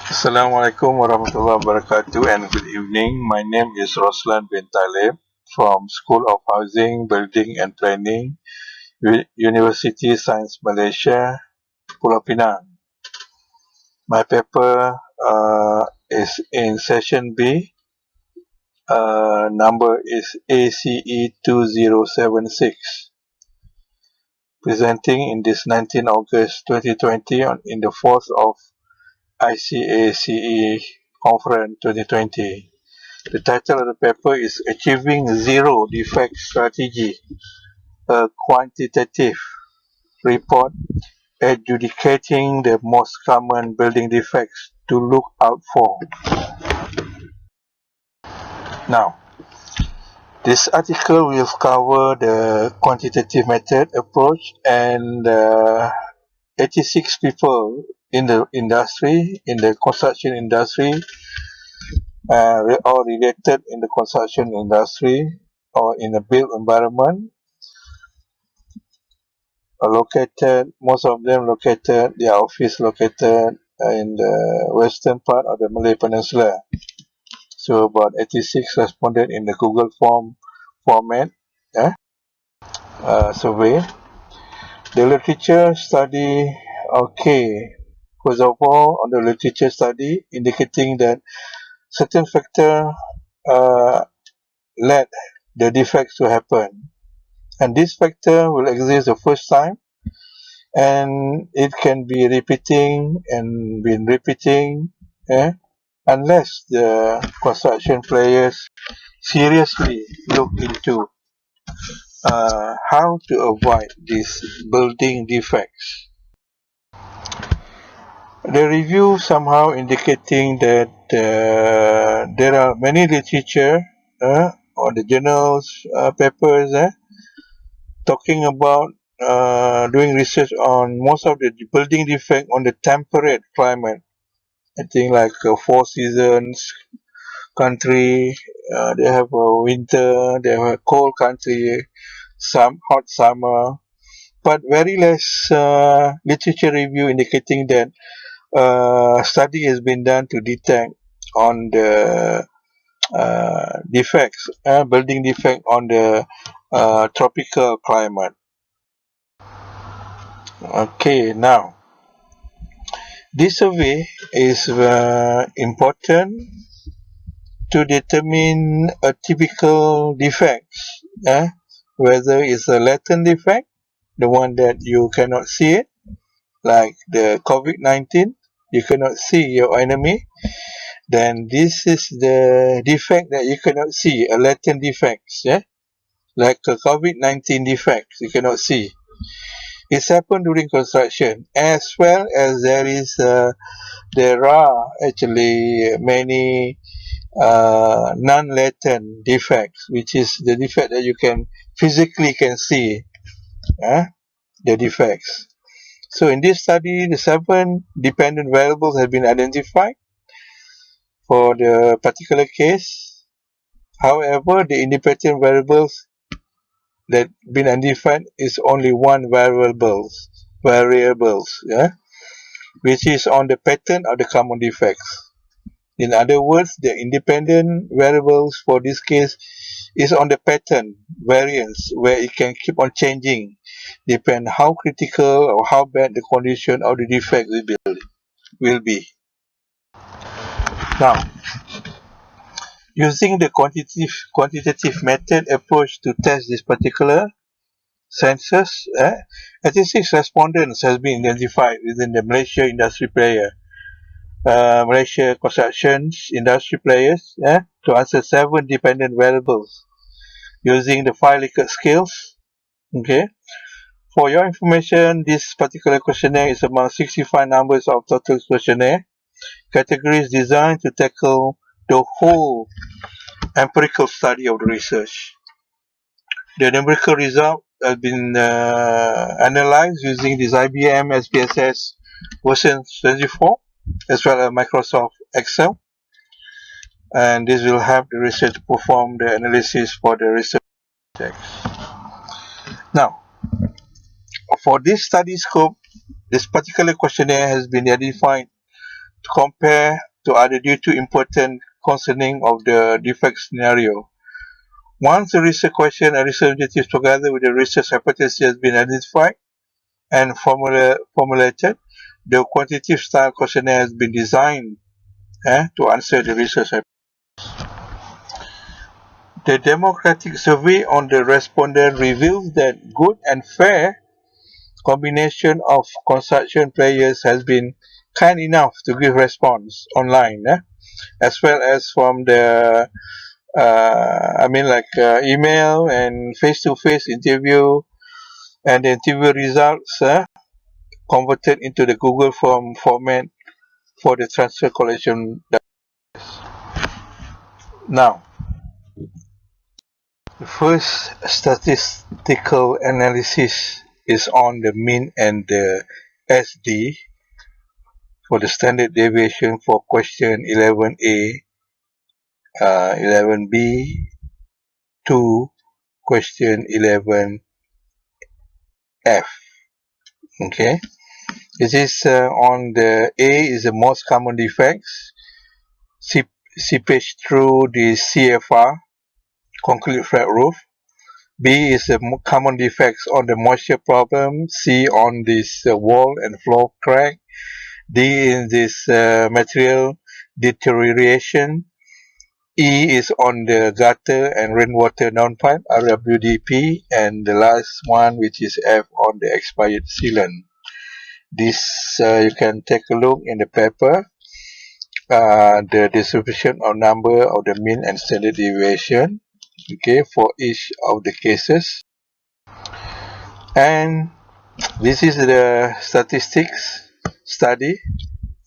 Assalamualaikum warahmatullahi wabarakatuh and good evening. My name is Roslan bin Talib from School of Housing, Building and Planning, University Science Malaysia, Pulau Pinang. My paper is in session B. Number is ACE 2076. Presenting in this 19 August 2020 in the 4th of ICACE Conference 2020. The title of the paper is Achieving Zero Defect Strategy, a quantitative report adjudicating the most common building defects to look out for. Now, this article will cover the quantitative method approach and 86 people in the industry, in the construction industry, or related in the construction industry or in the built environment, most of them located, their office located in the western part of the Malay Peninsula. So about 86 responded in the Google format survey. The literature study, first of all, on the literature study indicating that certain factor led the defects to happen. And this factor will exist the first time, and it can be repeating and been repeating unless the construction players seriously look into how to avoid these building defects. The review somehow indicating that there are many literature on the journals, papers, talking about doing research on most of the building defect on the temperate climate. I think like 4 seasons country, they have a winter, they have a cold country, some hot summer, but very less literature review indicating that study has been done to detect on the defects, building defect on the tropical climate. Okay, now this survey is important to determine a typical defect, whether it's a latent defect, the one that you cannot see it, like the COVID-19, you cannot see your enemy, then this is the defect that you cannot see, a latent defect, like a COVID-19 defect, you cannot see. It's happened during construction, as well as there are actually many non-latent defects, which is the defect that you can physically see, the defects. So in this study, the 7 dependent variables have been identified for the particular case. However, the independent variables that been identified is only one variables, which is on the pattern of the common defects. In other words, the independent variables for this case is on the pattern variance, where it can keep on changing, depend how critical or how bad the condition of the defect will be. Now, using the quantitative method approach to test this particular census, 86 respondents has been identified within the Malaysia industry player, Malaysia constructions industry players, to answer 7 dependent variables using the 5 Likert scales. Okay. For your information, this particular questionnaire is among 65 numbers of total questionnaire categories designed to tackle the whole empirical study of the research. The numerical result has been analyzed using this IBM SPSS version 24 as well as Microsoft Excel, and this will help the research to perform the analysis for the research projects. Now, for this study scope, this particular questionnaire has been identified to compare to other due to important concerning of the defect scenario. Once the research question and research objectives together with the research hypothesis has been identified and formulated, the quantitative style questionnaire has been designed to answer the research hypothesis. The democratic survey on the respondent reveals that good and fair combination of construction players has been kind enough to give response online, as well as from the email and face-to-face interview, and the interview results converted into the Google form format for the transfer collection. Now, the first statistical analysis is on the mean and the SD for the standard deviation for question 11A, 11B to question 11F. Okay, this is on the A is the most common defects, seepage through the CFR, concrete flat roof. B is the common defects on the moisture problem. C on this wall and floor crack. D is this material deterioration. E is on the gutter and rainwater downpipe, RWDP, and the last one, which is F, on the expired sealant. This you can take a look in the paper, the distribution of number of the mean and standard deviation, okay, for each of the cases. And this is the statistics study,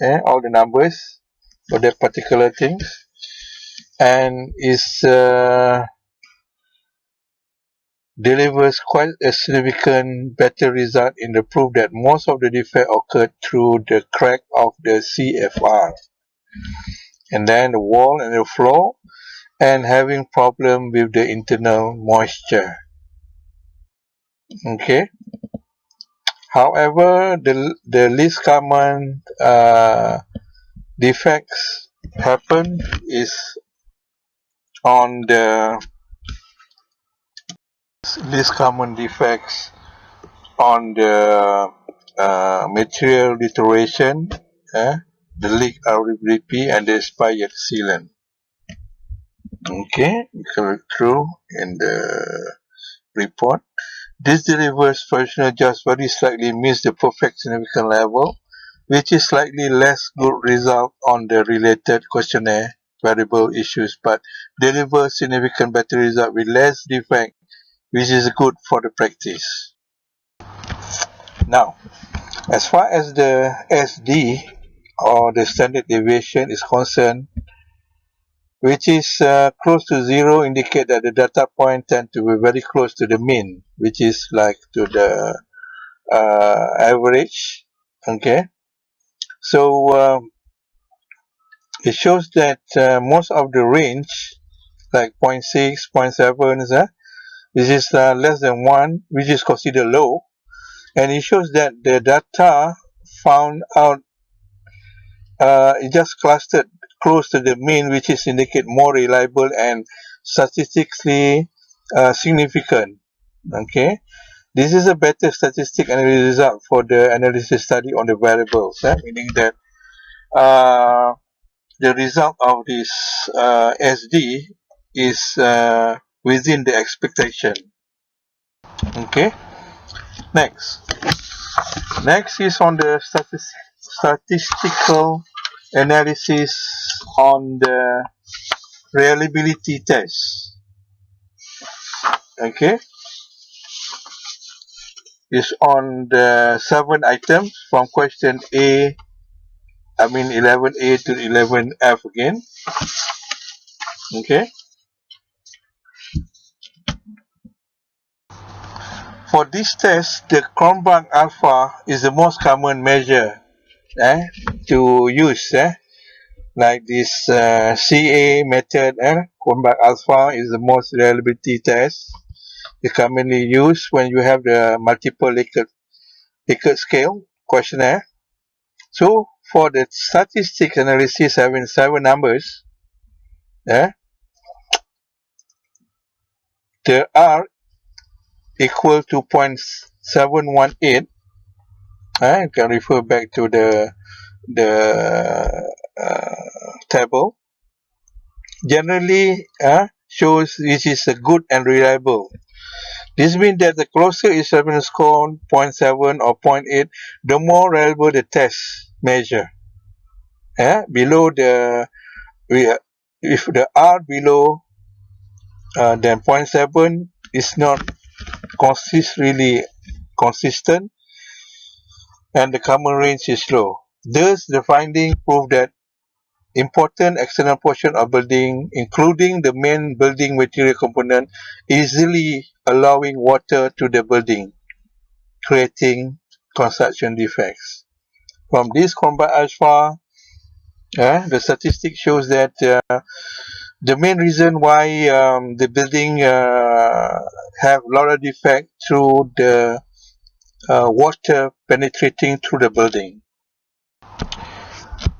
all the numbers for that particular things, and is delivers quite a significant better result in the proof that most of the defect occurred through the crack of the CFR, and then the wall and the floor, and having problem with the internal moisture. Okay. However, the least common defects happen is on the least common defects on the material deterioration, the leak RWP, and the expired sealant. Okay, you can look through in the report. This delivers functional just very slightly miss the perfect significant level, which is slightly less good result on the related questionnaire variable issues, but delivers significant better result with less defect, which is good for the practice. Now, as far as the SD or the standard deviation is concerned, which is close to 0, indicate that the data point tend to be very close to the mean, which is like to the average. Okay, so it shows that most of the range, like 0.6, 0.7, this is less than 1, which is considered low, and it shows that the data found out it just clustered close to the mean, which is indicate more reliable and statistically significant. Okay, this is a better statistic analysis result for the analysis study on the variables, meaning that the result of this SD is within the expectation. Okay, next is on the statistical analysis on the reliability test. Okay, is on the 7 items from question 11A to 11F again. Okay, for this test, the Cronbach alpha is the most common measure to use, like this CA method. Cronbach alpha is the most reliability test. They commonly used when you have the multiple Likert scale questionnaire. So for the statistics analysis having 7 numbers, the R equal to 0.718. You can refer back to the table. Generally shows which is a good and reliable. This means that the closer is reference score 0.7 or 0.8, the more reliable the test measure. Below the if the R below then 0.7 is not really consistent, and the common range is low. Thus, the finding prove that important external portion of building, including the main building material component, easily allowing water to the building, creating construction defects. From this combined alpha, the statistic shows that the main reason why the building have a lot of defect through the water penetrating through the building.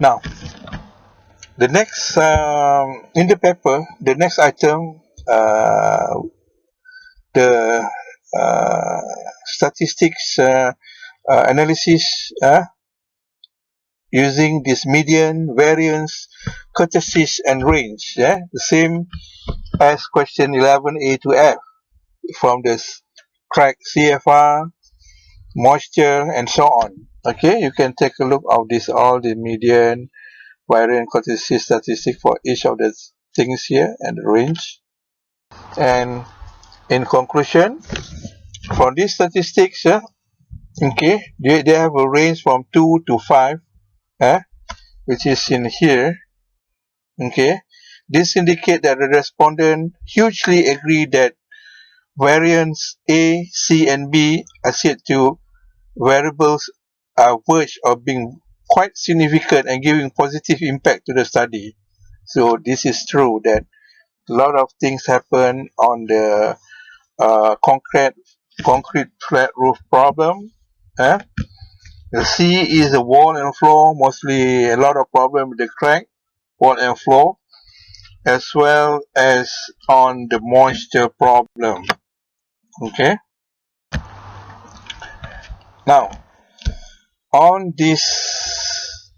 Now, the next in the paper, the next item, the statistics analysis using this median, variance, curtices, and range. The same as question 11A to F from this crack CFR, moisture, and so on. Okay, you can take a look of this, all the median, variance, curtices, statistic for each of the things here, and the range. And in conclusion, from these statistics, okay, they have a range from 2 to 5, which is in here. Okay, this indicates that the respondent hugely agree that variance A, C, and B are said to variables are verge of being quite significant and giving positive impact to the study. So this is true that a lot of things happen on the concrete flat roof problem. The C is the wall and floor, mostly a lot of problem with the crack, wall and floor, as well as on the moisture problem. Okay. Now, on this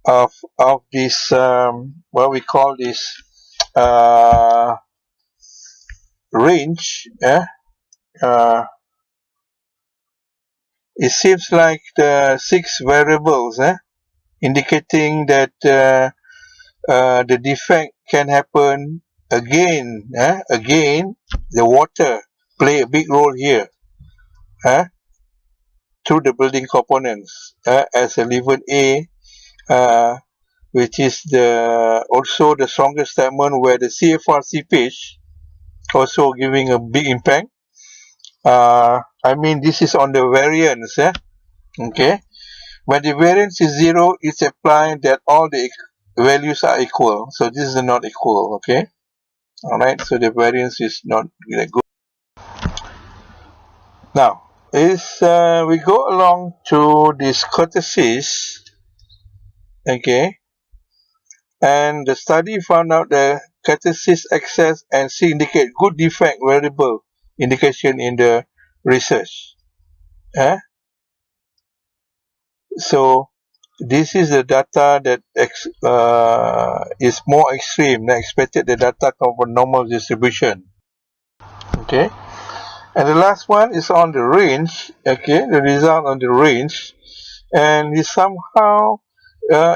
of this what we call this range, it seems like the 6 variables, indicating that the defect can happen again. Again, the water play a big role here, through the building components, as a level A, which is also the strongest statement, where the CFR seepage also giving a big impact. I mean, this is on the variance. Okay, when the variance is 0, it's implied that all the values are equal. So this is not equal. Okay, all right. So the variance is not really good. Now, we go along to these curtices. Okay, and the study found out the curtices excess and C indicate good defect variable indication in the research. So this is the data that is more extreme than expected. The data come from normal distribution. Okay, and the last one is on the range. Okay, the result on the range, and it somehow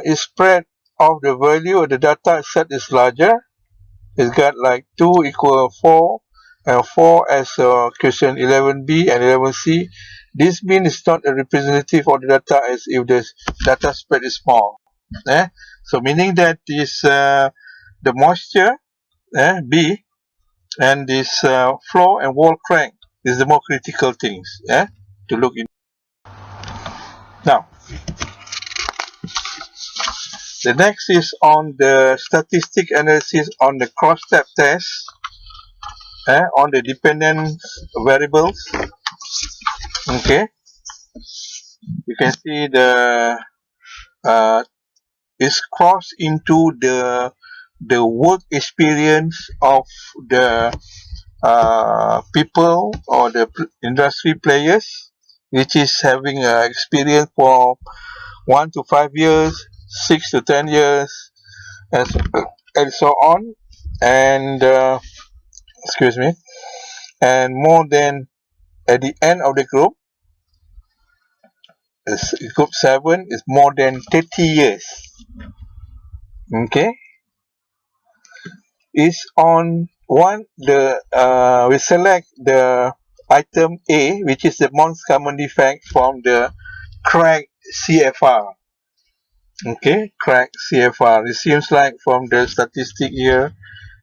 is spread of the value of the data set is larger. It's got like 2 equal 4, and 4 as question 11B and 11C. This means it's not a representative of the data as if the data spread is small. So meaning that this the moisture, B, and this floor and wall crack is the more critical things to look in. Now, the next is on the statistic analysis on the cross-step test, on the dependent variables. Okay, you can see the uh, is crossed into the work experience of the people or the industry players, which is having experience for 1 to 5 years, 6 to 10 years, and, and so on, and excuse me, and more than at the end of the group, group 7 is more than 30 years. Okay, is on one the we select the item A, which is the most common defect from the crack CFR. Okay, crack CFR. It seems like from the statistic here,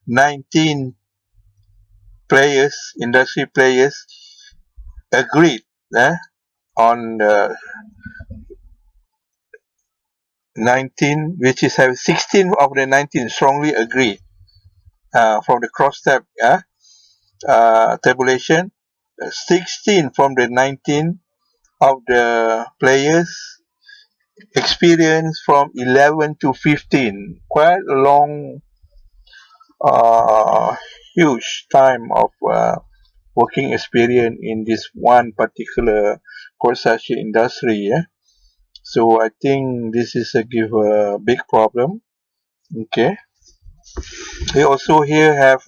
19 players, industry players, agreed on 19, which is have 16 of the 19 strongly agree from the cross-tab tabulation. 16 from the 19 of the players experience from 11 to 15. Quite a long, huge time of working experience in this one particular construction industry. So I think this is give a big problem. Okay. We also here have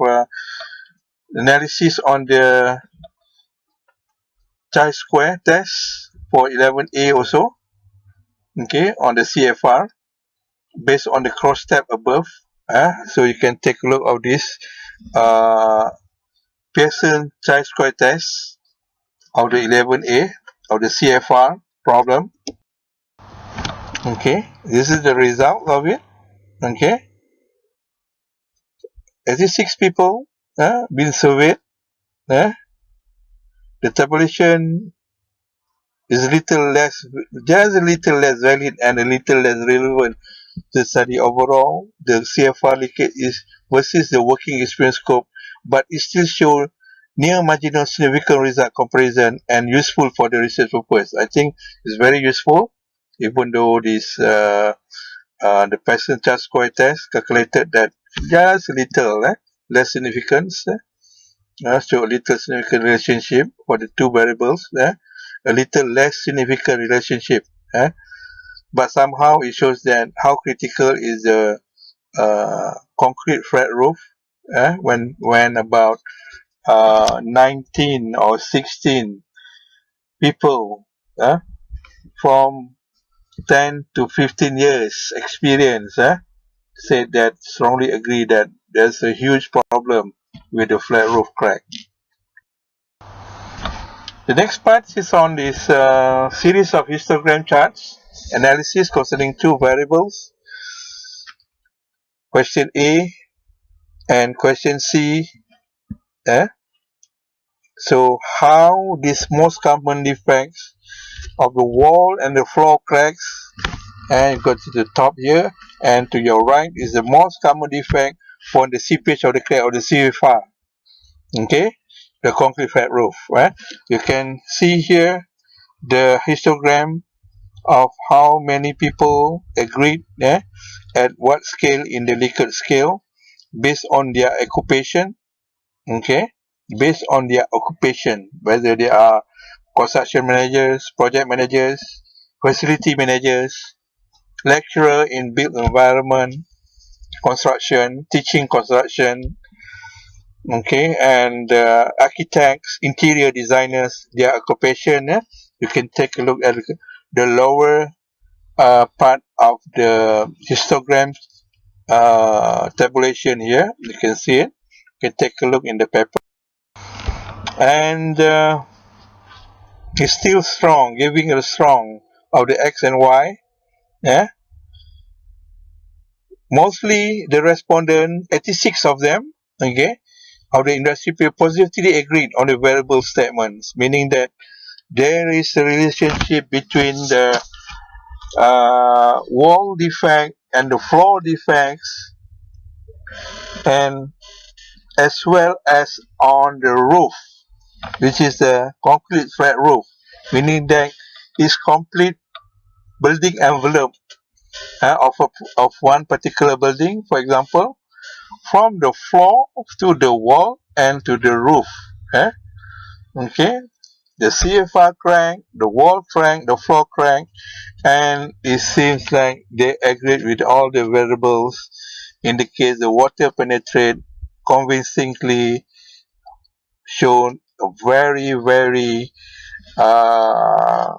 analysis on the chi-square test for 11A also. Okay, on the CFR based on the cross tab above. So you can take a look of this Pearson chi-square test of the 11A of the CFR problem. Okay, this is the result of it. Okay, 86 people been surveyed. The tabulation is just a little less valid and a little less relevant to the study overall. The CFR leakage is versus the working experience scope, but it still shows near marginal significant result comparison and useful for the research purpose. I think it's very useful, even though this the Pearson chi-square test calculated that just a little less significance. So a little significant relationship for the two variables, a little less significant relationship, but somehow it shows that how critical is the concrete flat roof when about 19 or 16 people from 10 to 15 years experience said that strongly agree that there's a huge problem with the flat roof crack. The next part is on this series of histogram charts analysis concerning two variables, question A and question C. So how these most common defects of the wall and the floor cracks, and you go to the top here, and to your right is the most common defect for the seepage of the crack of the CFR. Okay, the concrete flat roof. You can see here the histogram of how many people agreed at what scale in the Likert scale based on their occupation. Okay, based on their occupation, whether they are construction managers, project managers, facility managers, lecturer in built environment, construction, teaching construction, okay, and architects, interior designers, their occupation. You can take a look at the lower part of the histogram tabulation here. You can see it. You can take a look in the paper. And it's still strong, giving a strong of the X and Y. Mostly the respondent, 86 of them, okay, of the industry positively agreed on the variable statements, meaning that there is a relationship between the wall defect and the floor defects, and as well as on the roof, which is the concrete flat roof, meaning that it's complete building envelope of one particular building, for example, from the floor to the wall and to the roof. Okay, the CFR crank, the wall crank, the floor crank, and it seems like they agreed with all the variables, indicate the water penetrate convincingly, shown a very uh,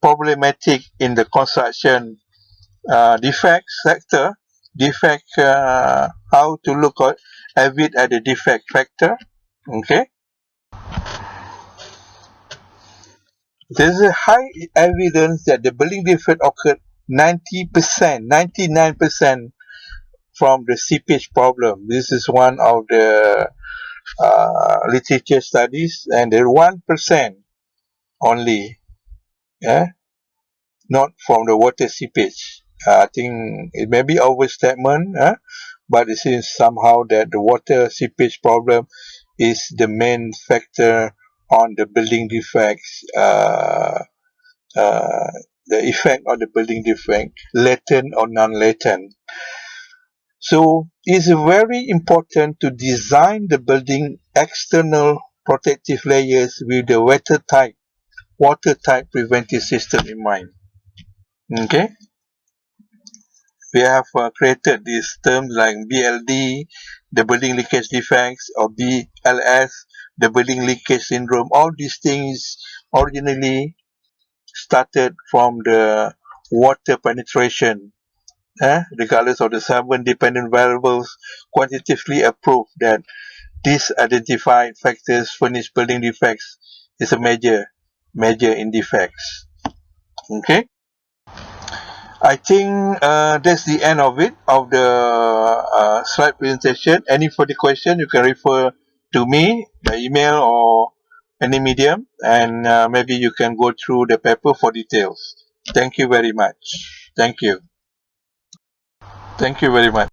problematic in the construction defect sector. Defect, how to look at it at the defect factor. Okay, there is a high evidence that the building defect occurred 90%, 99% from the seepage problem. This is one of the literature studies, and the 1% only, yeah, not from the water seepage. I think it may be overstatement, but it seems somehow that the water seepage problem is the main factor on the building defects, the effect on the building defect, latent or non-latent. So it's very important to design the building external protective layers with the watertight preventive system in mind. Okay, we have created these terms like BLD, the building leakage defects, or BLS, the building leakage syndrome. All these things originally started from the water penetration, regardless of the 7 dependent variables quantitatively approved that these identified factors furnish building defects is a major in defects. Okay, I think that's the end of it, of the slide presentation. Any further question, you can refer to me, the email, or any medium, and maybe you can go through the paper for details. Thank you very much. Thank you. Thank you very much.